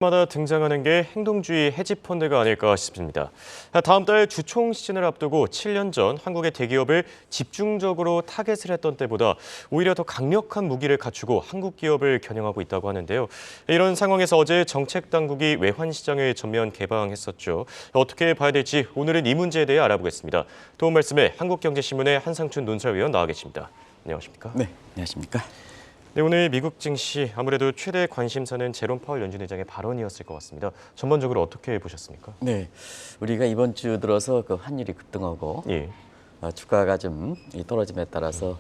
마다 등장하는 게 행동주의 헤지펀드가 아닐까 싶습니다. 다음 달 주총 시즌을 앞두고 7년 전 한국의 대기업을 집중적으로 타겟을 했던 때보다 오히려 더 강력한 무기를 갖추고 한국 기업을 겨냥하고 있다고 하는데요. 이런 상황에서 어제 정책 당국이 외환 시장을 전면 개방했었죠. 어떻게 봐야 될지 오늘은 이 문제에 대해 알아보겠습니다. 도움 말씀에 한국경제신문의 한상춘 논설위원 나와 계십니다. 안녕하십니까? 네, 안녕하십니까? 네, 오늘 미국 증시 아무래도 최대 관심사는 제롬 파월 연준 의장의 발언이었을 것 같습니다. 전반적으로 어떻게 보셨습니까? 네, 우리가 이번 주 들어서 그 환율이 급등하고 예. 주가가 좀 떨어짐에 따라서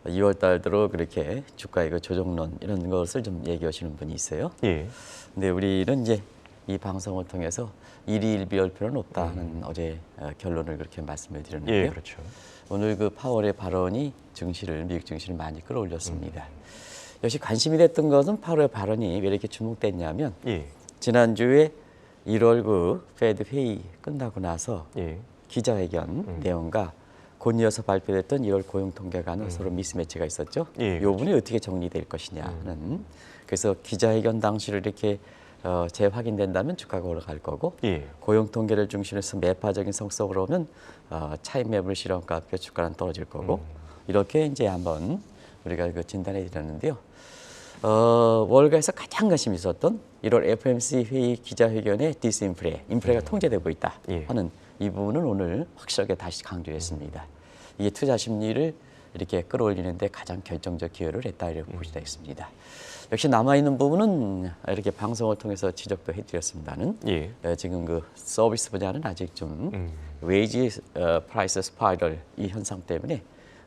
2월 달 들어 그렇게 주가의 그 조정론 이런 것을 좀 얘기하시는 분이 있어요. 예. 근데 우리는 이제 이 방송을 통해서 일희일비할 필요는 없다 하는 어제 결론을 그렇게 말씀을 드렸는데요. 예, 그렇죠. 오늘 그 파월의 발언이 미국 증시를 많이 끌어올렸습니다. 역시 관심이 됐던 것은 파월의 발언이 왜 이렇게 주목됐냐면 예. 지난주에 1월 그 페드 회의 끝나고 나서 예. 기자회견 내용과 곧 이어서 발표됐던 1월 고용 통계가는 서로 미스매치가 있었죠. 예, 이 부분이 어떻게 정리될 것이냐는 그래서 기자회견 당시를 이렇게 재확인된다면 주가가 올라갈 거고 예. 고용 통계를 중심으로 해서 매파적인 성격으로 오면 차익 매물 실현과 함께 주가는 떨어질 거고 이렇게 이제 한번 우리가 그 진단해 드렸는데요. 월가에서 가장 관심이 있었던 1월 FOMC 회의 기자회견의 디스인플레, 인플레가 통제되고 있다 예. 하는 이 부분은 오늘 확실하게 다시 강조했습니다. 이게 투자 심리를 이렇게 끌어올리는데 가장 결정적 기여를 했다 이렇게 볼 수가 있습니다. 역시 남아있는 부분은 이렇게 방송을 통해서 지적도 해드렸습니다는 예. 지금 그 서비스 분야는 아직 좀 웨이지 프라이스 스파이럴 이 현상 때문에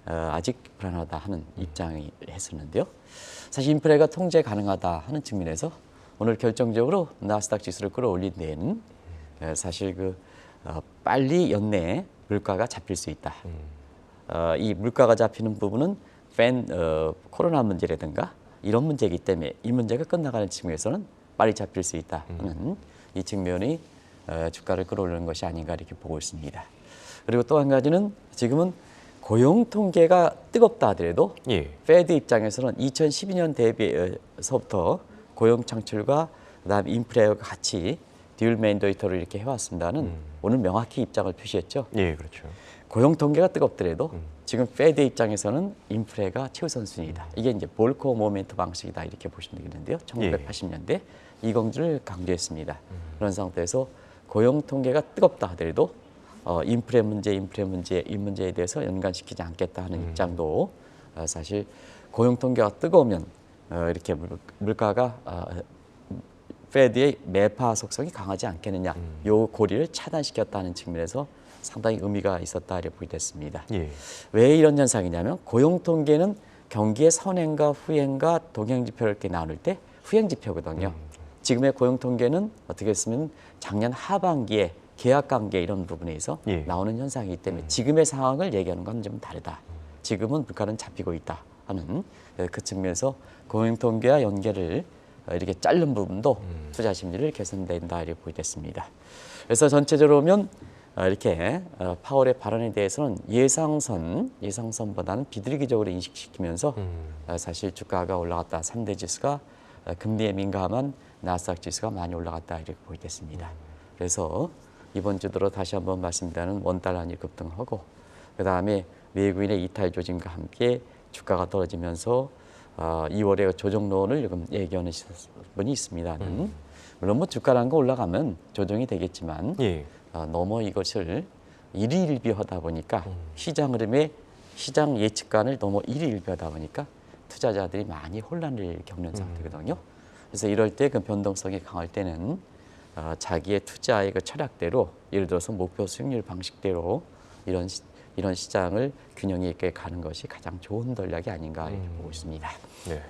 아직 불안하다 하는 입장이 했었는데요. 사실 인플레가 통제 가능하다 하는 측면에서 오늘 결정적으로 나스닥 지수를 끌어올린 데에는 사실 그 빨리 연내에 물가가 잡힐 수 있다. 이 물가가 잡히는 부분은 코로나 문제라든가 이런 문제이기 때문에 이 문제가 끝나가는 측면에서는 빨리 잡힐 수 있다 하는 이 측면이 주가를 끌어올리는 것이 아닌가 이렇게 보고 있습니다. 그리고 또 한 가지는 지금은 고용 통계가 뜨겁다 하더라도 예. 페드 입장에서는 2012년 대비해서부터 고용 창출과 그다음 인플레와 같이 듀얼 맨데이터를 이렇게 해왔습니다는 오늘 명확히 입장을 표시했죠. 예, 그렇죠. 고용 통계가 뜨겁더라도 지금 페드 입장에서는 인플레가 최우선순위다. 이게 이제 볼코 모멘트 방식이다 이렇게 보시면 되겠는데요. 1980년대 이공주를 강조했습니다. 그런 상태에서 고용 통계가 뜨겁다 하더라도 인플레 문제, 이 문제에 대해서 연관시키지 않겠다 하는 입장도 사실 고용 통계가 뜨거우면 이렇게 물가가 페드의 매파 속성이 강하지 않겠느냐, 요 고리를 차단시켰다는 측면에서 상당히 의미가 있었다 이렇게 보겠습니다. 예. 왜 이런 현상이냐면 고용 통계는 경기의 선행과 후행과 동행 지표를 이렇게 나눌 때 후행 지표거든요. 지금의 고용 통계는 어떻게 했으면 작년 하반기에 계약 관계 이런 부분에서 예. 나오는 현상이기 때문에 지금의 상황을 얘기하는 건 좀 다르다. 지금은 물가는 잡히고 있다 하는 그 측면에서 고용 통계와 연계를 이렇게 자른 부분도 투자 심리를 개선된다 이렇게 보겠습니다. 그래서 전체적으로 보면 이렇게 파월의 발언에 대해서는 예상선보다는 비둘기적으로 인식시키면서 사실 주가가 올라갔다. 3대 지수가 금리에 민감한 나스닥 지수가 많이 올라갔다 이렇게 보겠습니다. 그래서 이번 주 들어 다시 한번 말씀드리는 원달러 환율 급등하고 그다음에 외국인의 이탈 조짐과 함께 주가가 떨어지면서 2월에 조정론을 지금 얘기하는 분이 있습니다는 물론 뭐 주가라는 거 올라가면 조정이 되겠지만 예. 너무 이것을 일희일비하다 보니까 시장 흐름에 시장 예측관을 너무 일희일비하다 보니까 투자자들이 많이 혼란을 겪는 상태거든요. 그래서 이럴 때 그 변동성이 강할 때는 자기의 투자의 그 철학대로 예를 들어서 목표 수익률 방식대로 이런 시장을 균형 있게 가는 것이 가장 좋은 전략이 아닌가 이렇게 보고 있습니다. 네.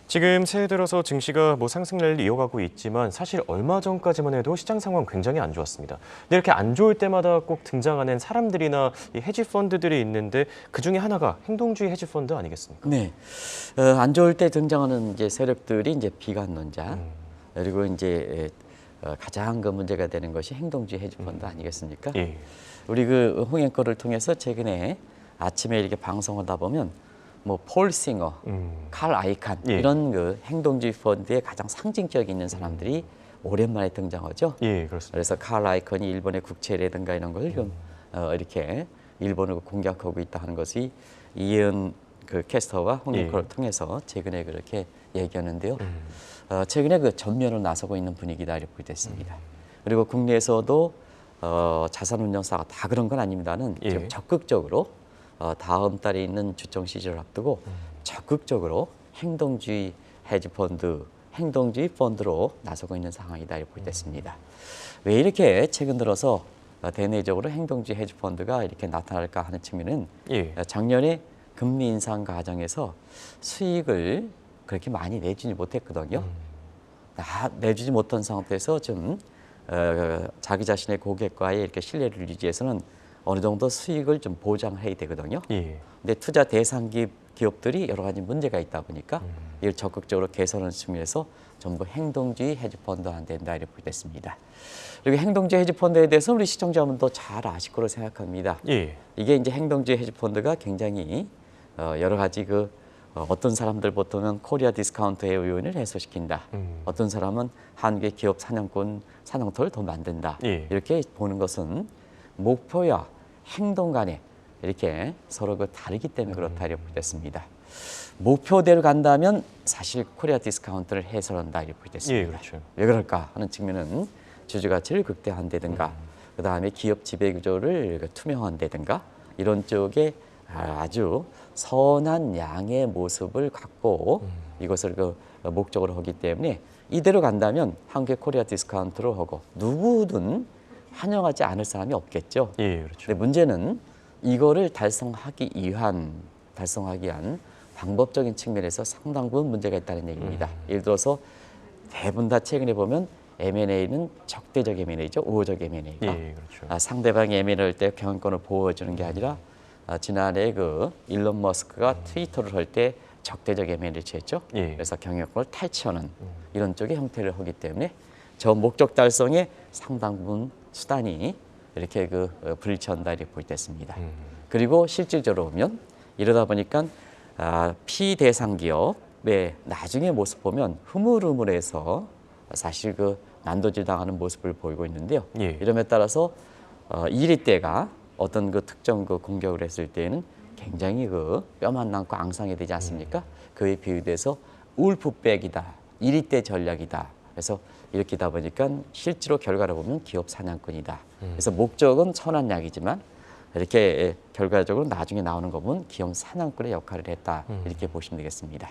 지금 새해 들어서 증시가 상승 랠리 이어가고 있지만 사실 얼마 전까지만 해도 시장 상황 굉장히 안 좋았습니다. 근데 이렇게 안 좋을 때마다 꼭 등장하는 사람들이나 이 헤지 펀드들이 있는데 그 중에 하나가 행동주의 헤지 펀드 아니겠습니까? 네, 안 좋을 때 등장하는 이제 세력들이 이제 비관론자 그리고 이제 가장 그 문제가 되는 것이 행동주의 헤지 펀드 아니겠습니까? 예. 우리 그 홍 앵커를 통해서 최근에 아침에 이렇게 방송하다 보면 뭐 폴 싱어, 칼 아이칸 예. 이런 그 행동주의 펀드의 가장 상징적인 있는 사람들이 오랜만에 등장하죠. 예, 그렇습니다. 그래서 칼 아이컨이 일본의 국채라든가 이런 걸 좀 이렇게 일본을 공격하고 있다 하는 것이 이은 그 캐스터와 홍익호를 통해서 최근에 그렇게 얘기하는데요. 최근에 그 전면으로 나서고 있는 분위기다 이렇게 보겠습니다. 그리고 국내에서도 자산운용사가 다 그런 건 아닙니다는 지금 적극적으로 다음 달에 있는 주총 시즌을 앞두고 적극적으로 행동주의 헤지펀드, 행동주의 펀드로 나서고 있는 상황이다 이렇게 보겠습니다. 왜 이렇게 최근 들어서 대내적으로 행동주의 헤지펀드가 이렇게 나타날까 하는 측면은 작년에 금리 인상 과정에서 수익을 그렇게 많이 내주지 못했거든요. 내주지 못한 상태에서 좀 자기 자신의 고객과의 이렇게 신뢰를 유지해서는 어느 정도 수익을 좀 보장해야 되거든요. 근데 투자 대상 기업들이 여러 가지 문제가 있다 보니까 이를 적극적으로 개선하는 측면에서 전부 행동주의 헤지펀드가 된다 이렇게 보겠습니다. 그리고 행동주의 헤지펀드에 대해서 우리 시청자분도 잘 아실 거로 생각합니다. 이게 이제 행동주의 헤지펀드가 굉장히 여러 가지 어떤 사람들 보통은 코리아 디스카운트의 요인을 해소시킨다. 어떤 사람은 한국의 기업 사냥터를 더 만든다. 이렇게 보는 것은 목표와 행동 간에 이렇게 서로 다르기 때문에 그렇다 이렇게 보겠습니다. 목표대로 간다면 사실 코리아 디스카운트를 해소한다 이렇게 보겠습니다. 그렇죠. 왜 그럴까 하는 측면은 주주 가치를 극대화한다든가 그다음에 기업 지배 구조를 투명한다든가 이런 쪽에 아주 선한 양의 모습을 갖고 이것을 목적으로 하기 때문에 이대로 간다면 한국의 코리아 디스카운트로 하고 누구든 환영하지 않을 사람이 없겠죠. 그렇죠. 근데 문제는 이거를 달성하기 위한 방법적인 측면에서 상당 부분 문제가 있다는 얘기입니다. 예를 들어서 대부분 다 최근에 보면 M&A는 적대적 M&A죠. 우호적 M&A가 그렇죠. 상대방이 M&A를 할 때 경영권을 보호해주는 게 아니라 지난해 일론 머스크가 트위터를 할 때 적대적 M&A를 취했죠. 그래서 경영권을 탈취하는 이런 쪽의 형태를 하기 때문에 저 목적 달성에 상당 부분 수단이 이렇게 불일치한다 이렇게 보겠습니다. 그리고 실질적으로 보면 이러다 보니까 피대상 기업의 나중에 모습 보면 흐물흐물해서 사실 난도질 당하는 모습을 보이고 있는데요. 이름에 따라서 1위 때가 어떤 특정 공격을 했을 때에는 굉장히 뼈만 남고 앙상이 되지 않습니까? 그에 비유돼서 울프백이다, 1위 때 전략이다. 그래서 이렇게다 보니까 실제로 결과를 보면 기업 사냥꾼이다. 그래서 목적은 선한 약이지만 이렇게 결과적으로 나중에 나오는 거 보면 기업 사냥꾼의 역할을 했다. 이렇게 보시면 되겠습니다.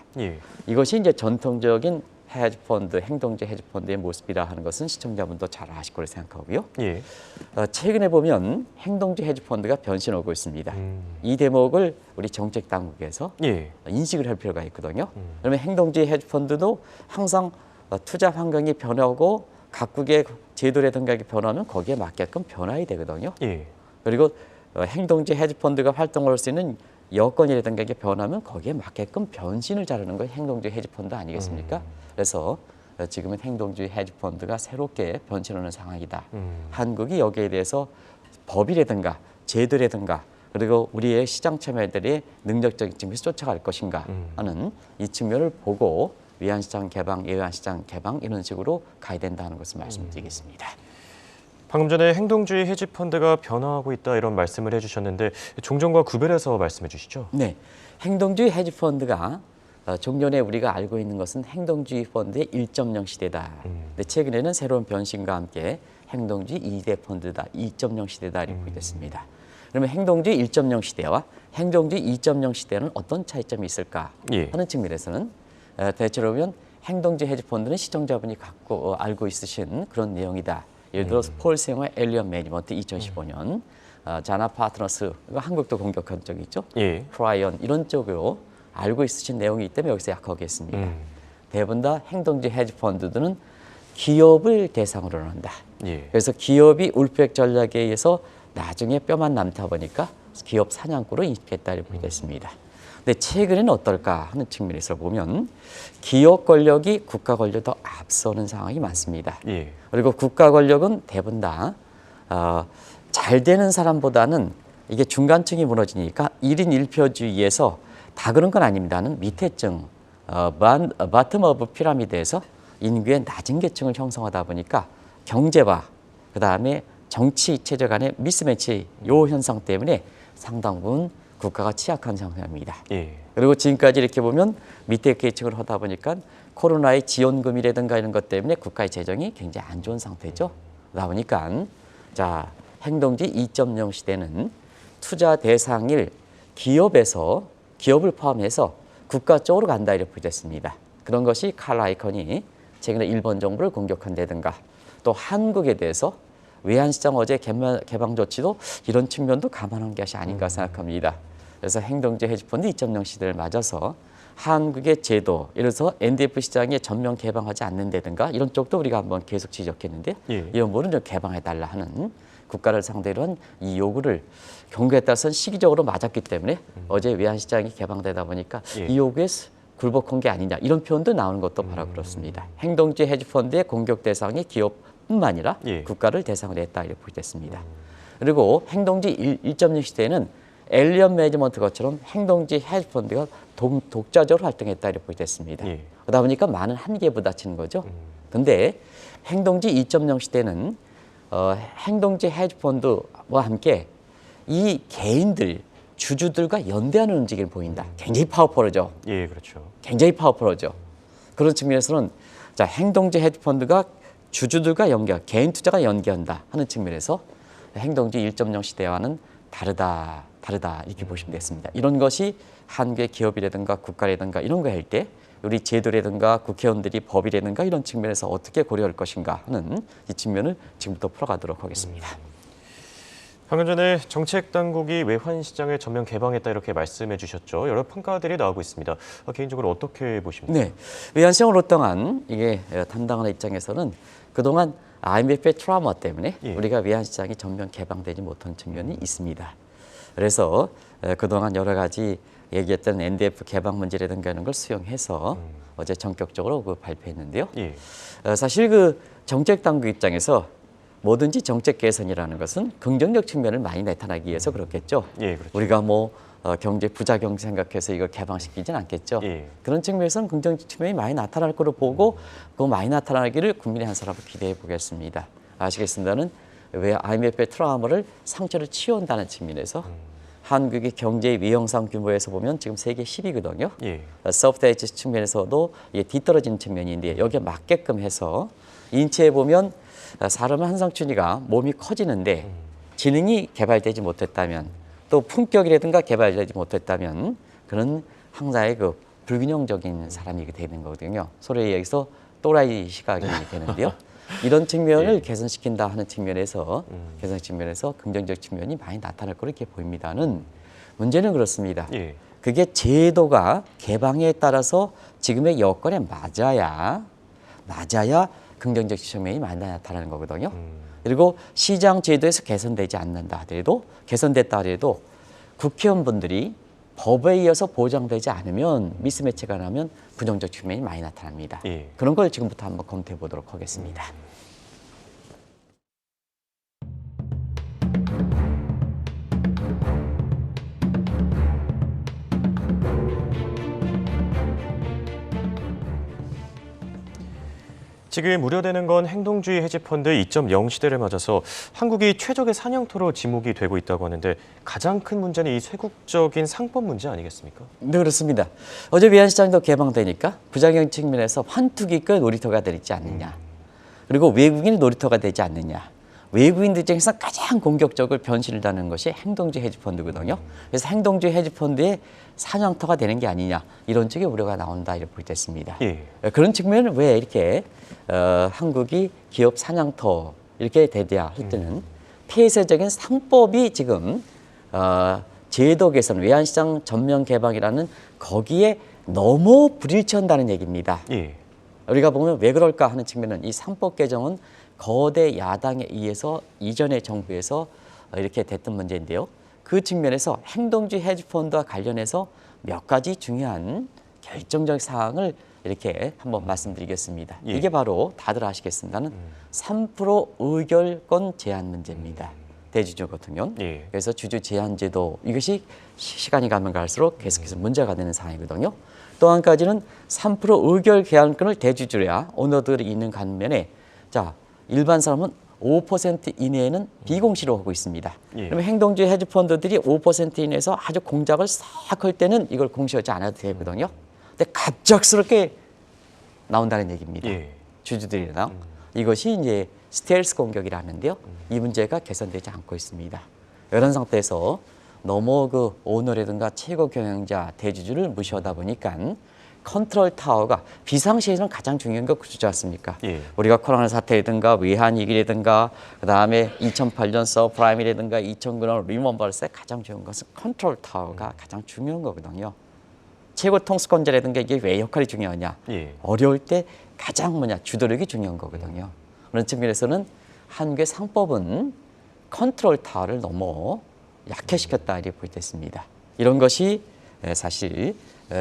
이것이 이제 전통적인 헤지펀드, 행동주의 헤지펀드의 모습이라 하는 것은 시청자분도 잘 아실 거로 생각하고요. 최근에 보면 행동주의 헤지펀드가 변신하고 있습니다. 이 대목을 우리 정책 당국에서 인식을 할 필요가 있거든요. 그러면 행동주의 헤지펀드도 항상 투자 환경이 변하고 각국의 제도라든가 변하면 거기에 맞게끔 변화해야 되거든요. 그리고 행동주의 헤지펀드가 활동할 수 있는 여건이라든가 변하면 거기에 맞게끔 변신을 자르는 게 행동주의 헤지펀드 아니겠습니까? 그래서 지금은 행동주의 헤지펀드가 새롭게 변신하는 상황이다. 한국이 여기에 대해서 법이라든가 제도라든가 그리고 우리의 시장 참여들의 능력적인 측면에서 쫓아갈 것인가 하는 이 측면을 보고 외환시장 개방, 예외환시장 개방 이런 식으로 가야 된다는 것을 말씀드리겠습니다. 방금 전에 행동주의 헤지펀드가 변화하고 있다 이런 말씀을 해주셨는데 종전과 구별해서 말씀해 주시죠. 네, 행동주의 헤지펀드가 종전에 우리가 알고 있는 것은 행동주의 펀드의 1.0 시대다. 근데 최근에는 새로운 변신과 함께 행동주의 2대 펀드다, 2.0 시대다 이렇게 보겠습니다. 그러면 행동주의 1.0 시대와 행동주의 2.0 시대는 어떤 차이점이 있을까 하는 측면에서는 대체로 보면 행동주의 헤지펀드는 시청자분이 알고 있으신 그런 내용이다. 예를 들어서 폴 싱어의 엘리엇 매니먼트 2015년, 자나 파트너스, 한국도 공격한 적이 있죠. 프라이언 이런 쪽으로 알고 있으신 내용이 있기 때문에 여기서 약하겠습니다. 대부분 다 행동주의 헤지펀드들은 기업을 대상으로 한다. 그래서 기업이 울프백 전략에 의해서 나중에 뼈만 남다 보니까 기업 사냥꾼으로 인식했다 이렇게 보겠습니다. 근데 최근에는 어떨까 하는 측면에서 보면 기업 권력이 국가 권력을 더 앞서는 상황이 많습니다. 그리고 국가 권력은 대부분 다 잘 되는 사람보다는 이게 중간층이 무너지니까 1인 1표주의에서 다 그런 건 아닙니다는 밑에층, 바텀 오브 피라미드에서 인구의 낮은 계층을 형성하다 보니까 경제와 그다음에 정치 체제 간의 미스매치 요 현상 때문에 상당 부분 국가가 취약한 상황입니다. 예. 그리고 지금까지 이렇게 보면 밑에 계층을 하다 보니까 코로나의 지원금이라든가 이런 것 때문에 국가의 재정이 굉장히 안 좋은 상태죠. 그러다 보니까 자 행동지 2.0 시대는 투자 대상일 기업을 포함해서 국가 쪽으로 간다 이렇게 됐습니다. 그런 것이 칼 아이컨이 최근에 일본 정부를 공격한다든가 또 한국에 대해서 외환시장 어제 개방 조치도 이런 측면도 감안한 것이 아닌가 생각합니다. 그래서 행동지 헤지펀드 2.0 시대를 맞아서 한국의 제도, 예를 들어서 NDF 시장에 전면 개방하지 않는다든가 이런 쪽도 우리가 한번 계속 지적했는데 예. 이런 부분은 좀 개방해달라 하는 국가를 상대로 한 이 요구를 경우에 따라서는 시기적으로 맞았기 때문에 어제 외환시장이 개방되다 보니까 예. 이 요구에 굴복한 게 아니냐 이런 표현도 나오는 것도 바로 그렇습니다. 행동지 헤지펀드의 공격 대상이 기업뿐만 아니라 예. 국가를 대상으로 했다 이렇게 보겠습니다. 그리고 행동지 1.0 시대에는 엘리엇 매니지먼트 것처럼 행동지 헤지펀드가 독자적으로 활동했다 이렇게 보겠습니다. 예. 그러다 보니까 많은 한계에 부딪히는 거죠. 그런데 행동지 2.0 시대는 행동지 헤지펀드와 함께 이 개인들, 주주들과 연대하는 움직임을 보인다. 굉장히 파워풀하죠. 예, 그렇죠. 굉장히 파워풀하죠. 그런 측면에서는 자 행동지 헤지펀드가 주주들과 개인 투자가 연계한다 하는 측면에서 행동지 1.0 시대와는 다르다 이렇게 보시면 되겠습니다. 이런 것이 한국의 기업이라든가 국가라든가 이런 거 할 때 우리 제도라든가 국회의원들이 법이라든가 이런 측면에서 어떻게 고려할 것인가 하는 이 측면을 지금부터 풀어가도록 하겠습니다. 방금 전에 정책 당국이 외환 시장을 전면 개방했다 이렇게 말씀해 주셨죠. 여러 평가들이 나오고 있습니다. 개인적으로 어떻게 보십니까? 네, 외환시장을 오랫동안 이게 담당하는 입장에서는 그동안 IMF의 트라우마 때문에 예. 우리가 외환시장이 전면 개방되지 못한 측면이 있습니다. 그래서 그동안 여러 가지 얘기했던 NDF 개방 문제라든가 이런 걸 수용해서 어제 전격적으로 발표했는데요. 예. 사실 그 정책 당국 입장에서 뭐든지 정책 개선이라는 것은 긍정적 측면을 많이 나타나기 위해서 그렇겠죠. 예, 그렇죠. 우리가 뭐 경제 부작용 생각해서 이걸 개방시키진 않겠죠. 예. 그런 측면에서는 긍정적 측면이 많이 나타날 거로 보고 그 많이 나타나기를 국민의 한 사람으로 기대해 보겠습니다. 아시겠습니다는 왜 IMF의 트라우마를 상처를 치유한다는 측면에서 한국의 경제 위험상 규모에서 보면 지금 세계 10위거든요. 예. 소프트 에이지 측면에서도 뒤떨어진 측면인데 여기에 맞게끔 해서 인체에 보면 사람은 한상춘이가 몸이 커지는데 지능이 개발되지 못했다면 또 품격이라든가 개발되지 못했다면 그는 항상 그 불균형적인 사람이 되는 거거든요. 소위 얘기해서 또라이 시각이 되는데요. 이런 측면을 예. 개선시킨다 하는 측면에서 개선 측면에서 긍정적 측면이 많이 나타날 거로 이렇게 보입니다는 문제는 그렇습니다. 예. 그게 제도가 개방에 따라서 지금의 여건에 맞아야 긍정적 측면이 많이 나타나는 거거든요. 그리고 시장 제도에서 개선됐다 하더라도 국회의원분들이 법에 의해서 보장되지 않으면 미스매치가 나면 부정적 측면이 많이 나타납니다. 예. 그런 걸 지금부터 한번 검토해 보도록 하겠습니다. 지금 우려되는 건 행동주의 헤지펀드 2.0 시대를 맞아서 한국이 최적의 사냥터로 지목이 되고 있다고 하는데 가장 큰 문제는 이 쇄국적인 상법 문제 아니겠습니까? 네, 그렇습니다. 어제 외환시장도 개방되니까 부작용 측면에서 환투기가 놀이터가 되지 않느냐. 그리고 외국인이 놀이터가 되지 않느냐. 외국인들 입장에서 가장 공격적으로 변신을 하는 것이 행동주의 헤지펀드거든요. 그래서 행동주의 헤지펀드의 사냥터가 되는 게 아니냐. 이런 쪽의 우려가 나온다 이렇게 됐습니다. 예. 그런 측면을 왜 이렇게 한국이 기업 사냥터 이렇게 되냐 할 때는 폐쇄적인 상법이 지금 제도 개선, 외환시장 전면 개방이라는 거기에 너무 불일치한다는 얘기입니다. 예. 우리가 보면 왜 그럴까 하는 측면은 이 상법 개정은 거대 야당에 의해서 이전의 정부에서 이렇게 됐던 문제인데요. 그 측면에서 행동주의 헤지펀드와 관련해서 몇 가지 중요한 결정적 사항을 이렇게 한번 말씀드리겠습니다. 예. 이게 바로 다들 아시겠습니다는 3% 의결권 제한 문제입니다. 대주주거든요. 예. 그래서 주주 제한제도 이것이 시간이 가면 갈수록 계속해서 문제가 되는 상황이거든요. 또 한 가지는 3% 의결 개항권을 대주주야 오너들이 있는 반면에 자 일반 사람은 5% 이내에는 비공시로 하고 있습니다. 예. 그러면 행동주의 헤지펀드들이 5% 이내에서 아주 공작을 싹 할 때는 이걸 공시하지 않아도 되거든요. 근데 갑작스럽게 나온다는 얘기입니다. 예. 주주들이랑 이것이 이제 스텔스 공격이라는데요. 이 문제가 개선되지 않고 있습니다. 이런 상태에서 너무 그 오너라든가 최고 경영자 대주주를 무시하다 보니까 컨트롤 타워가 비상시에는 가장 중요한 게 그렇지 않습니까? 예. 우리가 코로나 사태라든가 외환 위기라든가 그다음에 2008년 서프라임이라든가 2009년 리먼 버스의 가장 중요한 것은 컨트롤 타워가 가장 중요한 거거든요. 최고 통수권자라든가 이게 왜 역할이 중요하냐? 예. 어려울 때 가장 주도력이 중요한 거거든요. 그런 측면에서는 한국의 상법은 컨트롤 타워를 너무 약화시켰다 이렇게 보겠습니다. 이런 것이 사실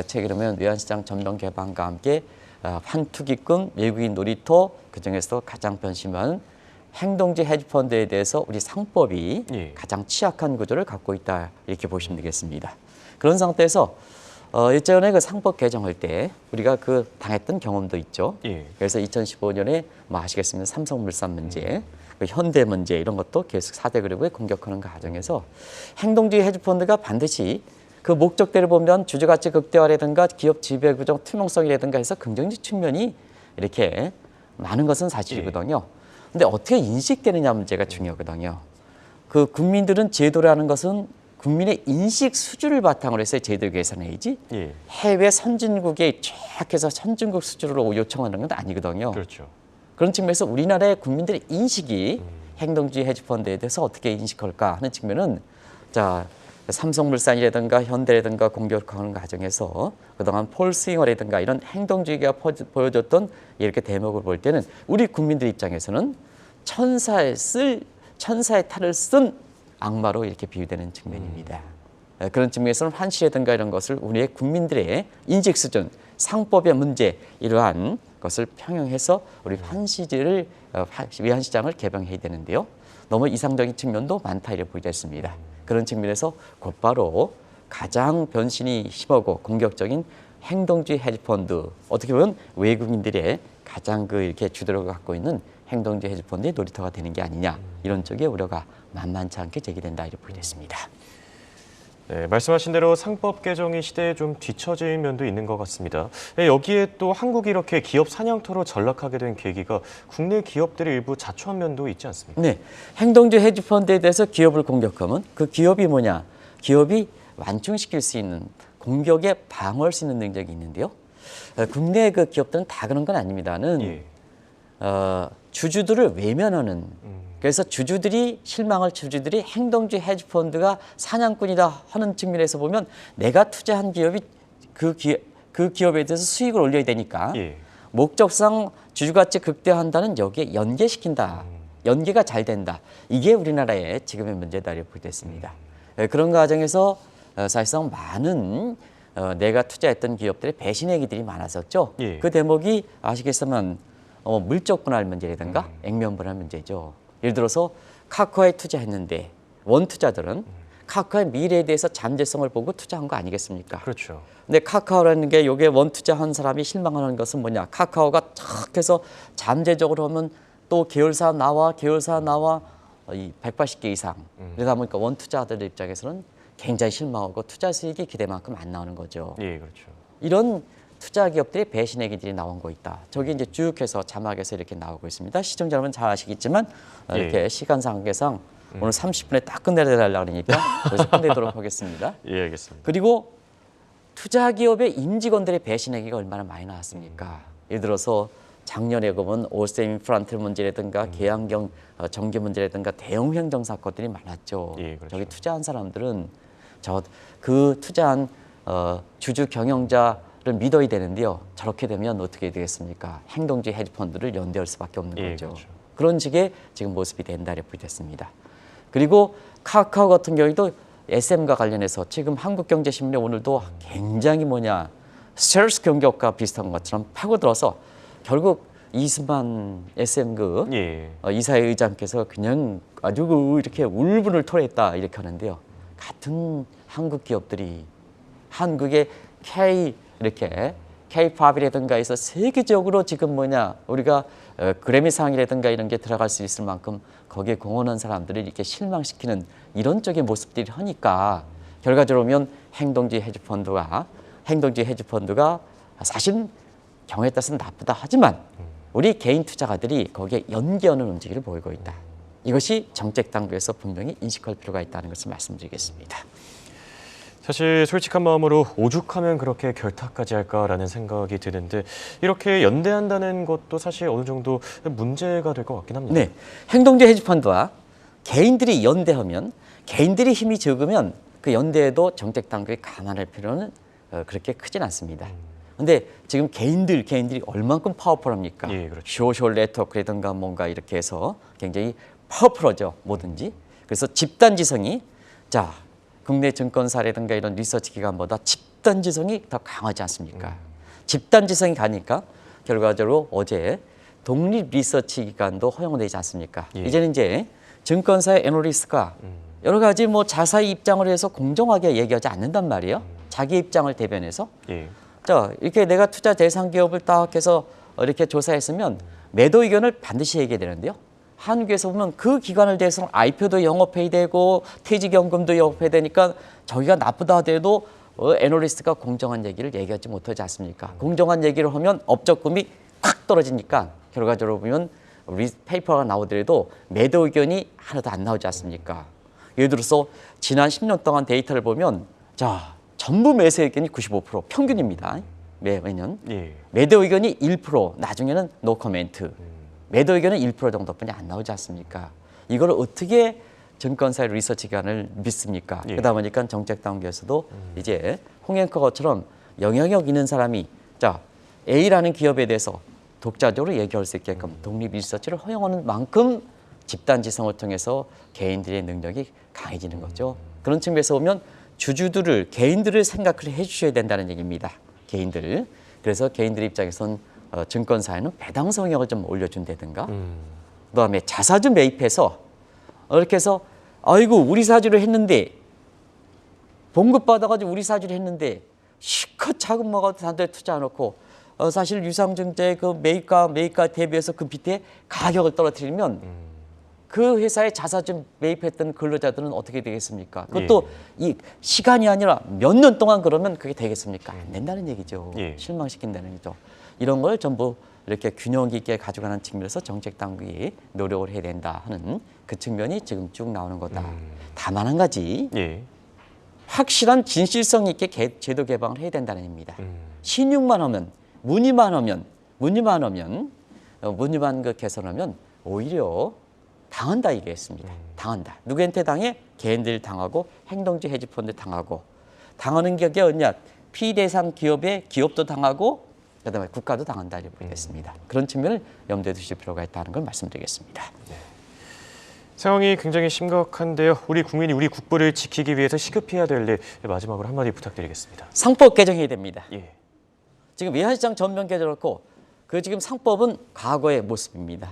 최근에 보면 외환시장 전면 개방과 함께 환투기금, 외국인 놀이터 그중에서 가장 변심한 행동지 헤지펀드에 대해서 우리 상법이 예. 가장 취약한 구조를 갖고 있다 이렇게 보시면 되겠습니다. 그런 상태에서 예전에 그 상법 개정할 때 우리가 그 당했던 경험도 있죠. 예. 그래서 2015년에 뭐 아시겠습니다. 삼성물산 문제, 그 현대 문제 이런 것도 계속 4대 그룹에 공격하는 과정에서 행동주의 헤지펀드가 반드시 그 목적대로 보면 주주가치 극대화라든가 기업 지배구조 투명성이라든가 해서 긍정적 측면이 이렇게 많은 것은 사실이거든요. 근데 어떻게 인식되느냐 문제가 중요하거든요. 그 국민들은 제도라는 것은 국민의 인식 수준을 바탕으로 해서 제도 계산해야지 예. 해외 선진국에 쫙 해서 선진국 수준으로 요청하는 건 아니거든요. 그렇죠. 그런 측면에서 우리나라의 국민들의 인식이 행동주의 헤지펀드에 대해서 어떻게 인식할까 하는 측면은 자 삼성물산이라든가 현대라든가 공격하는 과정에서 그동안 폴 스윙어라든가 이런 행동주의가 보여줬던 이렇게 대목을 볼 때는 우리 국민들 입장에서는 천사의 탈을 쓴 악마로 이렇게 비유되는 측면입니다. 그런 측면에서는 환시라든가 이런 것을 우리의 국민들의 인식 수준, 상법의 문제 이러한 것을 평형해서 우리 환시지를 외환시장을 개방해야 되는데요. 너무 이상적인 측면도 많다 이렇게 보겠습니다. 그런 측면에서 곧바로 가장 변신이 심하고 공격적인 행동주의 헤지펀드 어떻게 보면 외국인들의 가장 그 이렇게 주도력을 갖고 있는 행동주의 헤지펀드의 놀이터가 되는 게 아니냐 이런 쪽의 우려가 만만치 않게 제기된다 이렇게 보겠습니다. 네, 말씀하신 대로 상법 개정이 시대에 좀 뒤처진 면도 있는 것 같습니다. 네, 여기에 또 한국이 이렇게 기업 사냥터로 전락하게 된 계기가 국내 기업들이 일부 자초한 면도 있지 않습니까? 네, 행동주의 헤지펀드에 대해서 기업을 공격하면 그 기업이 뭐냐? 기업이 완충시킬 수 있는 공격에 방어할 수 있는 능력이 있는데요. 국내 그 기업들은 다 그런 건 아닙니다는 예. 주주들을 외면하는 그래서 주주들이 행동주의 헤지펀드가 사냥꾼이다 하는 측면에서 보면 내가 투자한 기업이 그 기업에 대해서 수익을 올려야 되니까 예. 목적상 주주가치 극대화한다는 여기에 연계시킨다. 연계가 잘 된다. 이게 우리나라의 지금의 문제다 이렇게 보겠습니다. 그런 과정에서 사실상 많은 내가 투자했던 기업들의 배신 얘기들이 많았었죠. 예. 그 대목이 아시겠지만 물적 분할 문제라든가 액면 분할 문제죠. 예를 들어서 카카오에 투자했는데 원투자들은 카카오의 미래에 대해서 잠재성을 보고 투자한 거 아니겠습니까? 그렇죠. 근데 카카오라는 게 요게 원투자한 사람이 실망하는 것은 뭐냐? 카카오가 탁 해서 잠재적으로 하면 또 계열사 나와 이 180개 이상. 그러다 보니까 원투자들 입장에서는 굉장히 실망하고 투자 수익이 기대만큼 안 나오는 거죠. 예, 그렇죠. 이런 투자 기업들의 배신 얘기들이 나온 거 있다. 저기 이제 쭉 해서 자막에서 이렇게 나오고 있습니다. 시청자 여러분 잘 아시겠지만 이렇게 시간 관계상 오늘 30분에 딱 끝내달라고 그러니까 그래서 끝내도록 하겠습니다. 예, 알겠습니다. 그리고 투자 기업의 임직원들의 배신 얘기가 얼마나 많이 나왔습니까? 예를 들어서 작년에 보면 오셈 인프란트 문제라든가 계양경 정기 문제라든가 대형 횡령 사건들이 많았죠. 예, 그렇죠. 저기 투자한 사람들은 그 투자한 주주 경영자를 믿어야 되는데요. 저렇게 되면 어떻게 되겠습니까? 행동주의 헤지펀드를 연대할 수밖에 없는 예, 거죠. 그렇죠. 그런 식의 지금 모습이 된다 이렇게 됐습니다. 그리고 카카오 같은 경우도 SM과 관련해서 지금 한국경제신문에 오늘도 굉장히 스텔스 공격과 비슷한 것처럼 파고들어서 결국 이수만 SM 그 예. 이사회 의장께서 그냥 아주 이렇게 울분을 토했다 이렇게 하는데요. 같은 한국 기업들이 한국의 K-팝이라든가 해서 세계적으로 지금 우리가 그래미상이라든가 이런 게 들어갈 수 있을 만큼 거기에 공헌한 사람들을 이렇게 실망시키는 이런 쪽의 모습들이 하니까 결과적으로 보면 행동주의 헤지펀드가 사실 경우에 따라서는 나쁘다 하지만 우리 개인 투자가들이 거기에 연기하는 움직임을 보이고 있다. 이것이 정책 당국에서 분명히 인식할 필요가 있다는 것을 말씀드리겠습니다. 사실 솔직한 마음으로 오죽하면 그렇게 결탁까지 할까라는 생각이 드는데 이렇게 연대한다는 것도 사실 어느 정도 문제가 될 것 같긴 합니다. 네, 행동주의 헤지펀드와 개인들이 연대하면 개인들이 힘이 적으면 그 연대에도 정책 당국이 감안할 필요는 그렇게 크진 않습니다. 근데 지금 개인들이 얼만큼 파워풀합니까? 예, 그렇죠. 소셜 네트워크라든가 뭔가 이렇게 해서 굉장히 파워풀하죠, 뭐든지. 그래서 집단지성이 국내 증권사라든가 이런 리서치 기관보다 집단지성이 더 강하지 않습니까? 집단지성이 가니까 결과적으로 어제 독립 리서치 기관도 허용되지 않습니까? 예. 이제는 이제 증권사의 애널리스트가 여러 가지 자사의 입장을 해서 공정하게 얘기하지 않는단 말이에요. 자기 입장을 대변해서. 예. 이렇게 내가 투자 대상 기업을 딱 해서 이렇게 조사했으면 매도 의견을 반드시 얘기해야 되는데요. 한국에서 보면 그 기관을 대해서는 IPO도 영업해야 되고 퇴직연금도 영업해야 되니까 저기가 나쁘다 하더라도 애널리스트가 공정한 얘기를 얘기하지 못하지 않습니까? 공정한 얘기를 하면 업적금이 확 떨어지니까 결과적으로 보면 페이퍼가 나오더라도 매도 의견이 하나도 안 나오지 않습니까? 예를 들어서 지난 10년 동안 데이터를 보면 전부 매수 의견이 95% 평균입니다. 매년. 예. 매도 의견이 1%, 나중에는 노 코멘트. 매도 의견은 1% 정도뿐이 안 나오지 않습니까? 이걸 어떻게 증권사의 리서치 기관을 믿습니까? 예. 그러다 보니까 정책 당국에서도 이제 홍앵커처럼 영향력 있는 사람이 A라는 기업에 대해서 독자적으로 얘기할 수 있게끔 독립 리서치를 허용하는 만큼 집단지성을 통해서 개인들의 능력이 강해지는 거죠. 그런 측면에서 보면 개인들을 생각을 해주셔야 된다는 얘기입니다. 개인들. 그래서 개인들 입장에선 증권사에는 배당 성역을 좀 올려준다든가 그다음에 자사주 매입해서 이렇게 해서 아이고 우리 사주를 했는데 봉급 받아가지고 우리 사주를 했는데 실컷 자금 먹어도 단도에 투자 안 놓고 사실 유상증자의 그 매입가 대비해서 그 밑에 가격을 떨어뜨리면 그 회사에 자사주 매입했던 근로자들은 어떻게 되겠습니까? 그것도 이 시간이 아니라 몇 년 동안 그러면 그게 되겠습니까? 안 된다는 얘기죠. 예. 실망시킨다는 얘기죠. 이런 걸 전부 이렇게 균형 있게 가져가는 측면에서 정책 당국이 노력을 해야 된다 하는 그 측면이 지금 쭉 나오는 거다. 다만 한 가지 예. 확실한 진실성 있게 제도 개방을 해야 된다는 얘기입니다. 신용만 하면 문의만 그 개선하면 오히려 당한다 얘기했습니다. 당한다. 누구한테 당해? 개인들 당하고 행동주의 헤지펀드 당하고 당하는 게 어디냐? 피대상 기업도 당하고 그다음에 국가도 당한다 이렇게 보겠습니다. 그런 측면을 염두에 두실 필요가 있다는 걸 말씀드리겠습니다. 상황이 굉장히 심각한데요. 우리 국민이 우리 국부를 지키기 위해서 시급해야 될 일 마지막으로 한마디 부탁드리겠습니다. 상법 개정해야 됩니다. 예. 지금 외환시장 전면 개정했고 그 지금 상법은 과거의 모습입니다.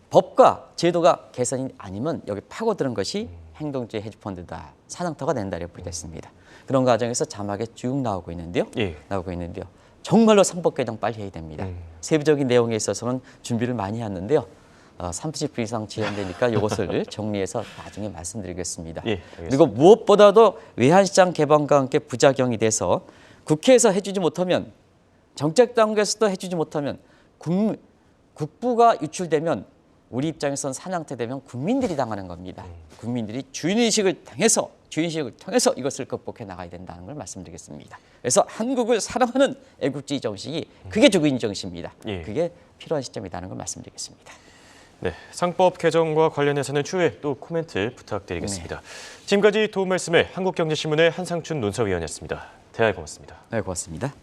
법과 제도가 개선이 아니면 여기 파고드는 것이 행동주의 헤지펀드다. 사냥터가 된다 이렇게 보겠습니다. 그런 과정에서 자막에 쭉 나오고 있는데요. 정말로 상법 개정 빨리 해야 됩니다. 세부적인 내용에 있어서는 준비를 많이 했는데요. 30분 이상 지연되니까 이것을 정리해서 나중에 말씀드리겠습니다. 그리고 무엇보다도 외환시장 개방과 함께 부작용이 돼서 국회에서 해주지 못하면 정책 당국에서도 해주지 못하면 국부가 유출되면 우리 입장에서는 사냥터 되면 국민들이 당하는 겁니다. 국민들이 주인의식을 통해서 이것을 극복해 나가야 된다는 걸 말씀드리겠습니다. 그래서 한국을 사랑하는 애국주의 정신이 그게 주인 정신입니다. 그게 필요한 시점이라는 걸 말씀드리겠습니다. 네, 상법 개정과 관련해서는 추후에 또 코멘트 부탁드리겠습니다. 지금까지 도움 말씀에 한국경제신문의 한상춘 논설위원이었습니다. 대화 고맙습니다. 네, 고맙습니다.